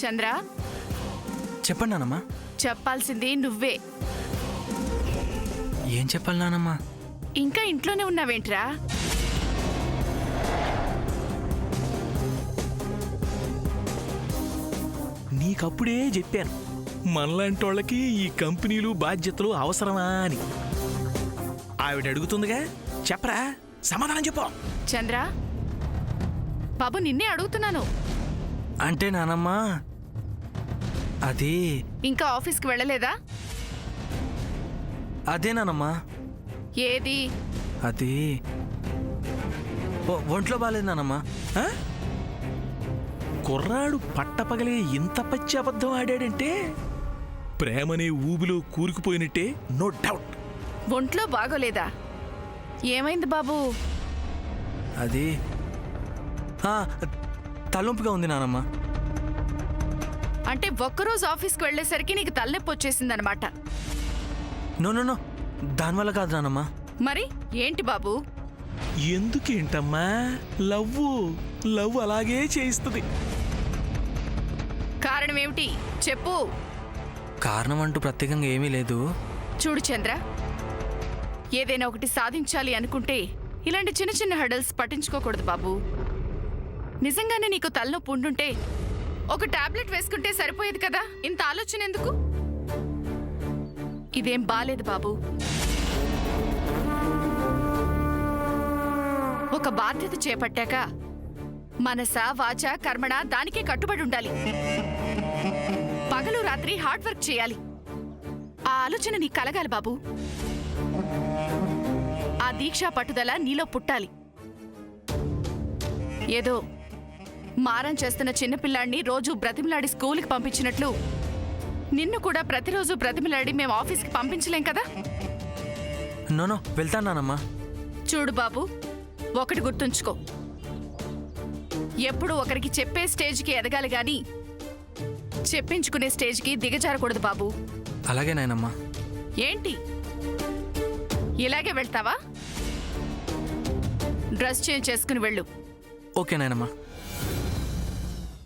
చంద్ర, చెప్పండి నానమ్మా. చెప్పాల్సింది నువ్వే. ఏం చెప్పాలి నానమ్మా? ఇంకా ఇంట్లోనే ఉన్నావేంట్రా? నీకప్పుడే చెప్పాను, మనలాంటి వాళ్ళకి ఈ కంపెనీలు బాధ్యతలు అవసరమా అని. ఆవిడ అడుగుతుందిగా, చెప్పరా, సమాధానం చెప్పు. చంద్ర, బాబు నిన్నే అడుగుతున్నాను. అంటే నానమ్మా అది ఇంకా ఆఫీస్కి వెళ్ళలేదా? అదే నానమ్మా. ఏది? అది ఒంట్లో బాగాలేదు నానమ్మా. ఆ? కుర్రాడు పట్టపగలే ఇంత పచ్చి అబద్ధం ఆడాడంటే ప్రేమనే ఊబిలో కూరుకుపోయినట్టే, నో డౌట్. ఒంట్లో బాగోలేదా? ఏమైంది బాబు? అది తలనొప్పిగా ఉంది నానమ్మా. అంటే ఒక్కరోజు ఆఫీస్కి వెళ్ళేసరికి నీకు తలనొప్పి వచ్చేసిందనమాట. నో నో నో, దానివల్ల కాదు నానమ్మా. మరి ఏంటి బాబు? ఎందుకేంటమ్మా, లవ్ అలాగే చేయిస్తుంది. కారణం ఏమిటి చెప్పు. కారణం అంటూ ప్రత్యేకంగా ఏమీ లేదు. చూడు చంద్ర, ఏదైనా ఒకటి సాధించాలి అనుకుంటే ఇలాంటి చిన్న చిన్న హడల్స్ పట్టించుకోకూడదు బాబు. నిజంగానే నీకు తలనొప్పి ఉండుంటే ఒక టాబ్లెట్ వేసుకుంటే సరిపోయేది కదా, ఇంత ఆలోచన ఎందుకు? ఇదేం బాలేదు బాబు. ఒక బాధ్యత చేపట్టాక మనస వాచ కర్మణ దానికే కట్టుబడి ఉండాలి. పగలు రాత్రి హార్డ్ వర్క్ చేయాలి. ఆ ఆలోచన నీకు కలగాలి బాబు. ఆ దీక్షా పట్టుదల నీలో పుట్టాలి. ఏదో మారం చేస్తున్న చిన్నపిల్లాడిని రోజు బ్రతిమలాడి స్కూల్కి పంపించినట్లు నిన్ను కూడా ప్రతిరోజు బ్రతిమలాడి మేము ఆఫీస్కి పంపించలేం కదా. నో నో, వెళ్తాను నానమ్మా. చూడు బాబు, ఒకటి గుర్తుంచుకో, ఎప్పుడు ఒకరికి చెప్పే స్టేజ్కి ఎదగాలి గాని చెప్పించుకునే స్టేజ్కి దిగజారకూడదు బాబు. అలాగే నాయనమ్మా. ఏంటి ఇలాగే వెళ్తావా? డ్రెస్ చేంజ్ చేసుకుని వెళ్ళు. ఓకే నాయనమ్మా.